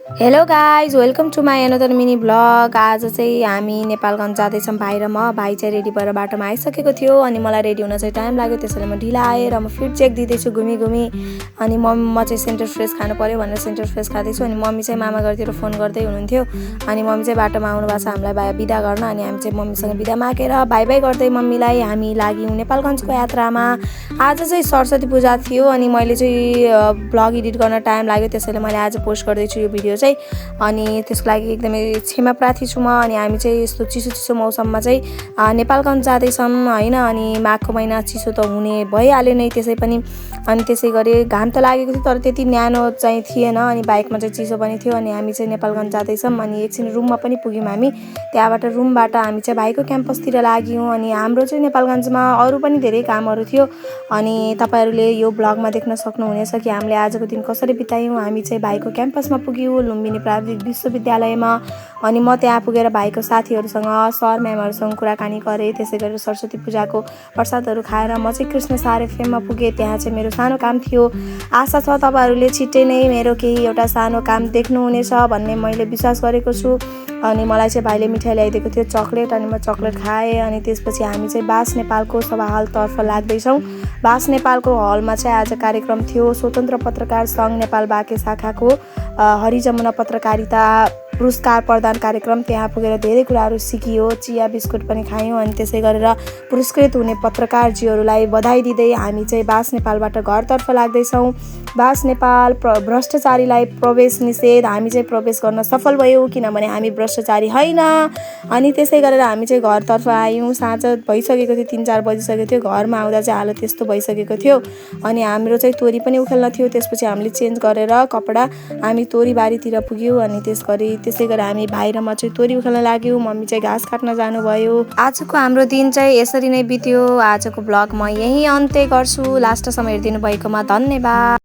Hello guys, welcome to my another mini vlog. आज चाहिँ हामी नेपालगञ्ज जाँदैछौँ भाइ र म। भाइ चाहिँ रेडी भएर बाटोमा आइसकेको थियो अनि मलाई रेडी हुन चाहिँ टाइम लाग्यो, त्यसैले म ढिला आएँ र म फिट चेक दिँदैछु घुमी अनि म चाहिँ सेन्टर फ्रेस खानु पर्यो भनेर सेन्टर फ्रेस खाँदैछु। अनि मम्मी चाहिँ मामा घरतिर फोन गर्दै हुनुहुन्थ्यो अनि मम्मी चाहिँ बाटोमा आउनु भएको छ हामीलाई बिदा गर्न। अनि हामी चाहिँ मम्मीसँग बिदा मागेर बाई बाई गर्दै मम्मीलाई हामी लाग्यौँ नेपालगञ्जको यात्रामा। आज चाहिँ सरस्वती पूजा थियो अनि मैले चाहिँ ब्लग एडिट गर्न टाइम लाग्यो, त्यसैले मैले आज पोस्ट गर्दैछु यो भिडियो चाहिँ। अनि त्यसको लागि एकदमै क्षमा प्रार्थी छु म। अनि हामी चाहिँ यस्तो चिसो मौसममा चाहिँ नेपालगञ्ज जाँदैछौँ होइन। अनि माघको महिना चिसो त हुने भइहाल्यो नै त्यसै पनि। अनि त्यसै गरी घाम त लागेको थियो तर त्यति न्यानो चाहिँ थिएन। अनि बाइकमा चाहिँ चिसो पनि थियो। अनि हामी चाहिँ नेपालगञ्ज जाँदैछौँ। अनि एकछिन रुममा पनि पुग्यौँ हामी। त्यहाँबाट रुमबाट हामी चाहिँ भाइको क्याम्पसतिर लाग्यौँ। अनि हाम्रो चाहिँ नेपालगञ्जमा अरू पनि धेरै कामहरू थियो अनि तपाईँहरूले यो ब्लगमा देख्न सक्नुहुनेछ कि हामीले आजको दिन कसरी बितायौँ। हामी चाहिँ भाइको क्याम्पसमा पुग्यौँ लुम्बिनी प्राविधिक विश्वविद्यालयमा। अनि म त्यहाँ पुगेर भाइको साथीहरूसँग सर म्यामहरूसँग कुराकानी गरेँ। त्यसै गरी सरस्वती पूजाको प्रसादहरू खाएर म चाहिँ कृष्ण सार एफएममा पुगेँ। त्यहाँ चाहिँ मेरो सानो काम थियो। आशा छ तपाईँहरूले छिट्टै नै मेरो केही एउटा सानो काम देख्नुहुनेछ भन्ने मैले विश्वास गरेको छु। अनि मलाई चाहिँ भाइले मिठाई ल्याइदिएको थियो चक्लेट, अनि म चक्लेट खाएँ। अनि त्यसपछि हामी चाहिँ बास नेपालको सभा हलतर्फ लाग्दैछौँ। बास नेपालको हलमा चाहिँ आज कार्यक्रम थियो स्वतन्त्र पत्रकार सङ्घ नेपाल बाँके शाखाको हरिजमुना पत्रकारिता पुरस्कार प्रदान कार्यक्रम। त्यहाँ पुगेर धेरै कुराहरू सिकियो, चिया बिस्कुट पनि खायौँ। अनि त्यसै गरेर पुरस्कृत हुने पत्रकारजीहरूलाई बधाई दिँदै हामी चाहिँ बास नेपालबाट घरतर्फ लाग्दैछौँ। बास नेपाल भ्रष्टाचारीलाई प्रवेश निषेध। हामी चाहिँ प्रवेश गर्न सफल भयौँ किनभने हामी भ्रष्टाचारी होइन। अनि त्यसै गरेर हामी चाहिँ घरतर्फ आयौँ। साँझ भइसकेको थियो, 3-4 बजिसकेको थियो। घरमा आउँदा चाहिँ हालत त्यस्तो भइसकेको थियो। अनि हाम्रो चाहिँ तोरी पनि उखेल्न थियो। त्यसपछि हामीले चेन्ज गरेर कपडा हामी तोरी बारीतिर पुग्यौँ। अनि त्यसै गरी हामी भाइ र म चाहिँ तोरी उखेल्न लाग्यौँ। मम्मी चाहिँ घाँस काट्न जानुभयो। आजको हाम्रो दिन चाहिँ यसरी नै बित्यो। आजको ब्लग म यहीँ अन्त्य गर्छु। लास्टसम्म हेरिदिनु भएकोमा धन्यवाद।